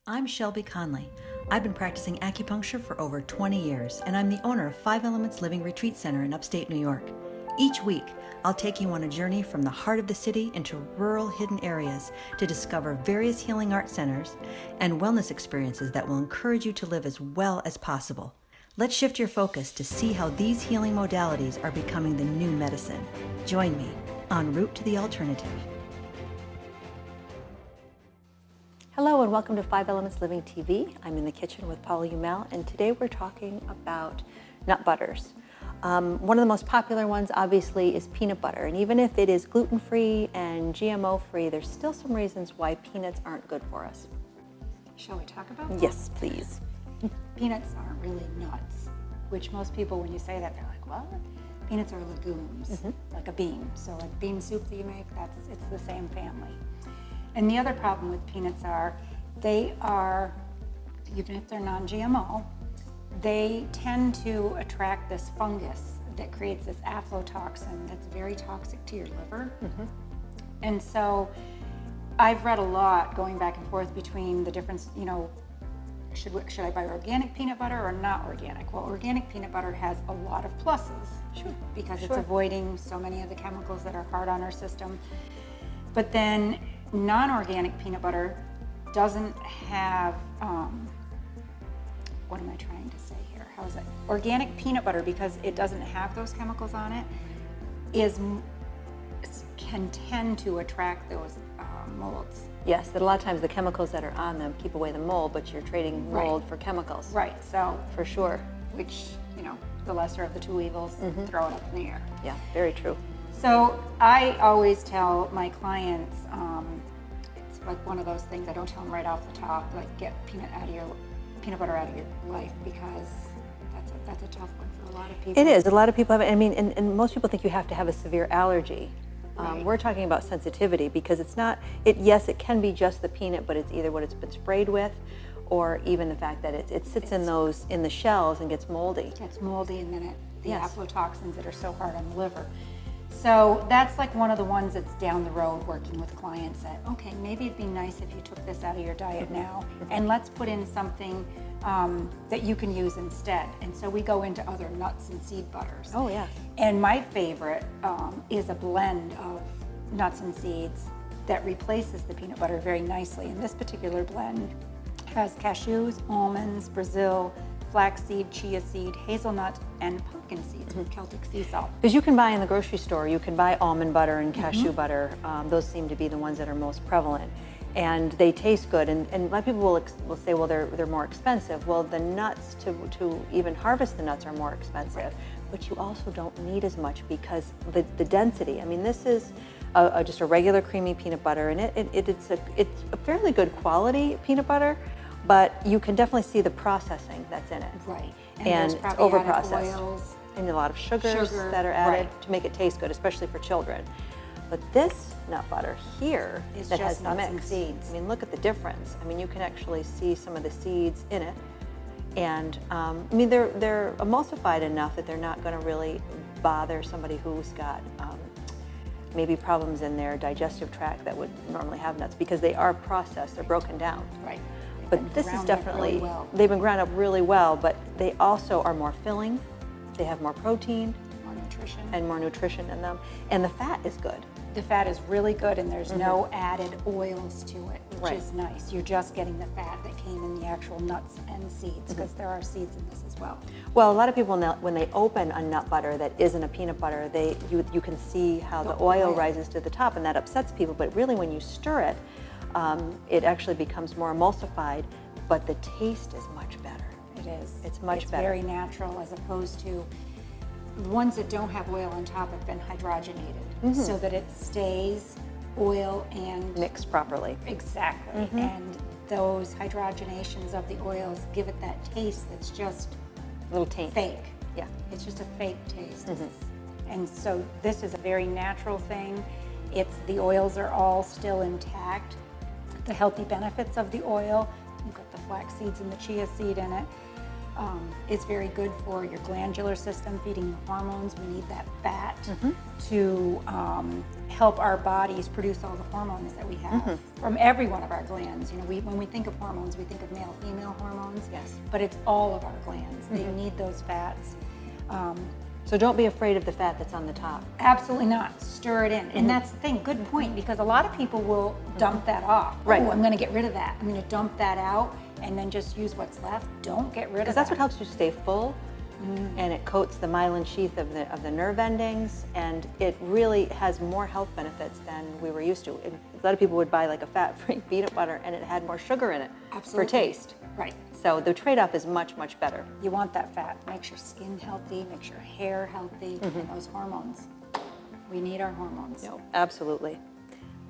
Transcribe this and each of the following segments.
I'm Shelby Conley. I've been practicing acupuncture for over 20 years, and I'm the owner of 5 Elements Living Retreat Center in upstate New York. Each week, I'll take you on a journey from the heart of the city into rural hidden areas to discover various healing art centers and wellness experiences that will encourage you to live as well as possible. Let's shift your focus to see how these healing modalities are becoming the new medicine. Join me en route to the alternative. Hello and welcome to 5 Elements Living TV. I'm in the kitchen with Paula Youmell, and today we're talking about nut butters. One of the most popular ones obviously is peanut butter, and even if it is gluten-free and GMO-free, there's still some reasons why peanuts aren't good for us. Shall we talk about that? Yes, please. Peanuts aren't really nuts, which most people, when you say that, they're like, what? Peanuts are legumes, like a bean. So like bean soup that you make, it's the same family. And the other problem with peanuts are, they are, even if they're non-GMO, they tend to attract this fungus that creates this aflatoxin that's very toxic to your liver. And so I've read a lot going back and forth between the difference, should I buy organic peanut butter or not organic? Well, organic peanut butter has a lot of pluses. Sure. Because it's avoiding so many of the chemicals that are hard on our system. But then non-organic peanut butter doesn't have, what am I trying to say here? How is it? Organic peanut butter, because it doesn't have those chemicals on it, can tend to attract those molds. Yes, that a lot of times the chemicals that are on them keep away the mold, but you're trading mold for chemicals. Right, so. For sure. Which, the lesser of the two evils, throw it up in the air. Yeah, very true. So I always tell my clients, it's like one of those things I don't tell them right off the top, like get peanut butter out of your life, because that's a tough one for a lot of people. It is. A lot of people have it. I mean, and most people think you have to have a severe allergy. Right. We're talking about sensitivity, because it's not, yes, it can be just the peanut, but it's either what it's been sprayed with, or even the fact that it sits in the shells and gets moldy. It's moldy, and then the aflatoxins that are so hard on the liver. So that's like one of the ones that's down the road working with clients that, okay, maybe it'd be nice if you took this out of your diet now, and let's put in something that you can use instead. And so we go into other nuts and seed butters. Oh, yeah. And my favorite is a blend of nuts and seeds that replaces the peanut butter very nicely. And this particular blend has cashews, almonds, Brazil, flaxseed, chia seed, hazelnut, and pumpkin seeds with Celtic sea salt. Because you can buy in the grocery store, you can buy almond butter and cashew butter. Those seem to be the ones that are most prevalent. And they taste good. And a lot of people will say, well, they're more expensive. Well, the nuts, to even harvest the nuts, are more expensive. Right. But you also don't need as much, because the density, I mean, this is just a regular creamy peanut butter, and it's a fairly good quality peanut butter, but you can definitely see the processing that's in it. Right. And it's over-processed. Oils. And a lot of sugars that are added to make it taste good, especially for children. But this nut butter here that has nuts mixed and seeds. I mean, look at the difference. I mean, you can actually see some of the seeds in it. And I mean, they're emulsified enough that they're not going to really bother somebody who's got maybe problems in their digestive tract that would normally have nuts, because they are processed, they're broken down. Right. But this is definitely, really well. They've been ground up really well, but they also are more filling, they have more protein. More nutrition. And more nutrition in them. And the fat is good. The fat is really good, and there's no added oils to it, which is nice. You're just getting the fat that came in the actual nuts and seeds, because there are seeds in this as well. Well, a lot of people, when they open a nut butter that isn't a peanut butter, you can see how the oil rises to the top, and that upsets people. But really, when you stir it, it actually becomes more emulsified, but the taste is much better. It is. It's much better. It's very natural, as opposed to the ones that don't have oil on top have been hydrogenated, so that it stays oil and mixed properly. Exactly. And those hydrogenations of the oils give it that taste that's just a little taint. Fake. Yeah. It's just a fake taste. And so this is a very natural thing. The oils are all still intact. The healthy benefits of the oil, you've got the flax seeds and the chia seed in it. It's very good for your glandular system, feeding the hormones. We need that fat to help our bodies produce all the hormones that we have from every one of our glands. You know, when we think of hormones, we think of male, female hormones. Yes. But it's all of our glands. They need those fats. So don't be afraid of the fat that's on the top. Absolutely not. Stir it in. And that's the thing, good point, because a lot of people will dump that off. Right. Oh, I'm going to get rid of that. I'm going to dump that out and then just use what's left. Don't get rid of that. Because that's what helps you stay full, and it coats the myelin sheath of the nerve endings, and it really has more health benefits than we were used to. A lot of people would buy like a fat-free peanut butter, and it had more sugar in it Absolutely. for taste. Right. So the trade-off is much, much better. You want that fat. Makes your skin healthy, makes your hair healthy, and those hormones. We need our hormones. No, absolutely.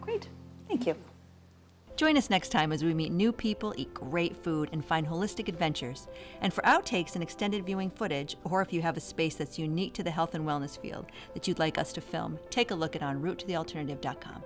Great. Thank you. Join us next time as we meet new people, eat great food, and find holistic adventures. And for outtakes and extended viewing footage, or if you have a space that's unique to the health and wellness field that you'd like us to film, take a look at enroutetothealternative.com.